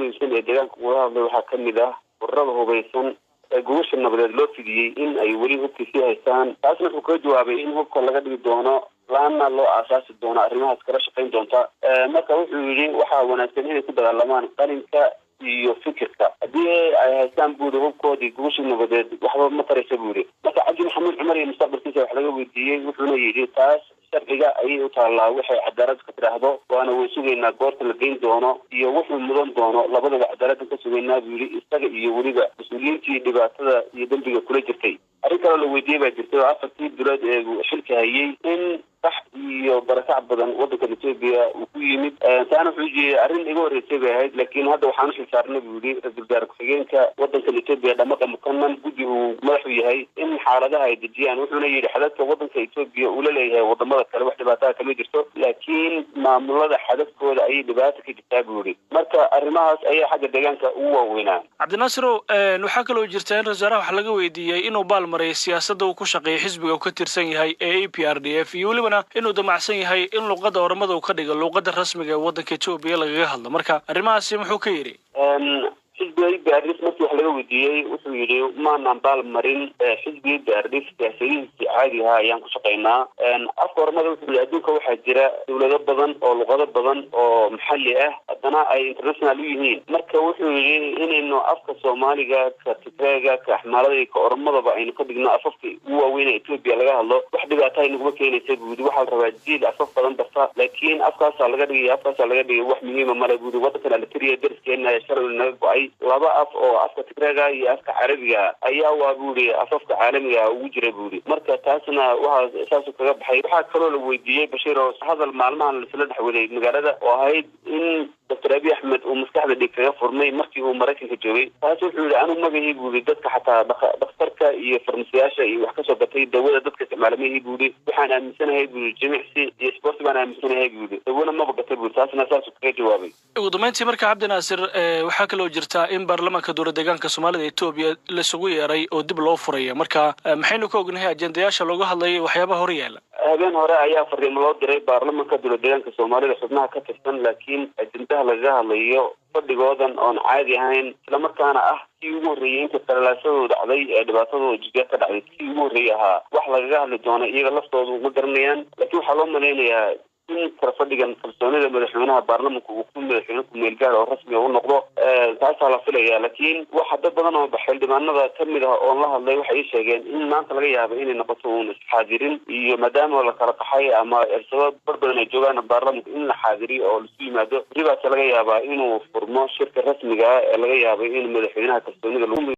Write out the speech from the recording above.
muhiimsan ee deegaanka uga hadlay waxaa ka mid ah warrada hubaysan ee gubasha nabadeed loo fidiyey in ay weli hubkiisii haystaan. taasna wuxuu ka jawaabay in hubka laga dhigi doono laana loo aasaasi doono arrimahaas kala shaqayn doonta. marka wuxuu yidhi waxaa wanaagsan inay ku dagaalamaan qalinka iyo fikirka. haddii ay haystaan buuri hubkoodii gubasha nabadeed waxba ma taraysa buuri. marka cabdi maxamuud cumar iyo mustaqbalkiisa wax laga weydiiyey wuxuuna yidhi taas sharciga ayay u taallaa waxay cadaalad ka tidhaahdo waana way sugaynaa goorta la geyn doono iyo wuxuu mudan doono labadaba cadaaladda ka sugaynaa buu yidhi isaga iyo weliba mas-uuliyiintii dhibaatada iyo dembiga kula jirtay. arrin kaloo la weydiiyey baa jirtay oo afartii bilood ee xilka hayay in sax iyo barakac badan waddanka Itoobiya uu ku yimid. taana wuxuu jeeyay arrin iga horreysay bay ahayd laakiin hadda waxaan u xilsaarnay buu yidhi ra-iisul wasaare ku-xigeenka waddanka Itoobiya Dhamaqa Mukanan guddi uu madaxu yahay in xaaladaha ay dejiyaan. wuxuuna yidhi xadadka waddanka Itoobiya uu la leeyahay wadamada kale wax dhibaataa kama jirto laakiin maamulada xadadkooda ayay dhibaato ka jirtaa buu yidhi. marka arrimahaas ayaa xagga deegaanka ugu waaweynaa. cabdinaasir waxaa kaloo jirta in ra-iisul wasaaraha wax laga weydiiyey inuu baalmaray siyaasadda uu ku shaqeeyay xisbiga uu ka tirsan yahay ee APRDF iyo weliba inuu damacsan yahay in luqadda oromada uu ka dhigo luqadda rasmiga ee waddanka Itoobiya lagaga hadlo. marka arrimahaasi muxuu ka yidhi? xisbiga BRDF markii wax laga weydiiyey wuxuu yidhi maanaan baalmarin xisbiga BRDF siyaasadihiisii caadiha ayaan ku shaqaynaa. afka oromada wuxuu yidhi adduunka waxaa jira dawlado badan oo luqado badan oo maxalli ah haddana ay international u yihiin. marka wuxuu yidhi inaynu afka Soomaaliga ka Tigreega ka Axmaarada iyo ka Oromadaba aynu ka dhigno afafka ugu waaweyn ee Itoobiya laga hadlo wax dhibaato ay naguma keenaysa buu yidhi. waxaa la rabaa jiil afaf badan barta laakiin afkaasaa laga dhigay wax muhiima male buu yidhi. waddanka Eritrea deriskeena sharci naga go-ay laba af oo afka Tigreega iyo afka Carabiga ayaa waa buu yidhi afafka caalamiga ugu jira buu yidhi. marka taasna waxaa saas kaga baxay. waxaa kaloo la weydiiyey Bashiir oo hadal maalmahan lasla dhexwaday magaalada oo ahayd in Dr. Abiy Ahmed uu maskaxda dhig kaga furmay markii uu Mareykanka joogay. taas wuxuu yidhi anigu magahii buu yidhi dadka xataa dhakhtarka iyo farmasiyaasha iyo wax kasoo gatay dawada dadka isticmaalamahii buu yidhi waxaan aaminsanahay buu yidhi jimicsi iyo sporti baan aaminsanahay buu yidhi dawana maba gatay buu yidhi. taasna saasuu kaga jawaabay. ugu dambeyntii marka cabdinaasir waxaa kaloo jirta in baarlamaanka dowladda deegaanka Soomaalida Itoobiya laisugu yeeray oo dib loo furaya. marka maxaynu ka ognahay ajendayaasha looga hadlayay waxyaabaha hor yaala? habeen hore ayaa fariimo loo diray baarlamaanka dowladda deegaanka Soomaalida xubnaha ka tirsan laakiin ajendaha laga hadlayo fadhigoodan oon caadi ahayn isla markaana ah kii ugu horreeyay inta talaalaasadooda dhacday ee dhibaatadooda jidka ka dhacday kii ugu horreeyay ahaa wax lagaga hadli doono iyaga laftoodu ma garanayaan. laakiin waxaa loo malaynayaa in kala fadhigan kalsoonida madaxweynaha baarlamaanka uu ku madaxweyne ku meel gaar oo rasmi u noqdo taasaa la filaya. laakiin waxa dad badan oo xildhibaanada ka mid ah oo la hadlay waxay sheegeen in maanta laga yaabo inay noqoto uun isxaadirin iyo maadaama la kala qaxay ama sabab badan ay joogaan baarlamaanka in la xaadiriyo oo lasu yimaado ribaas laga yaabaa inuu furmo shirka rasmiga ee laga yaabo in madaxweynaha kalsoonida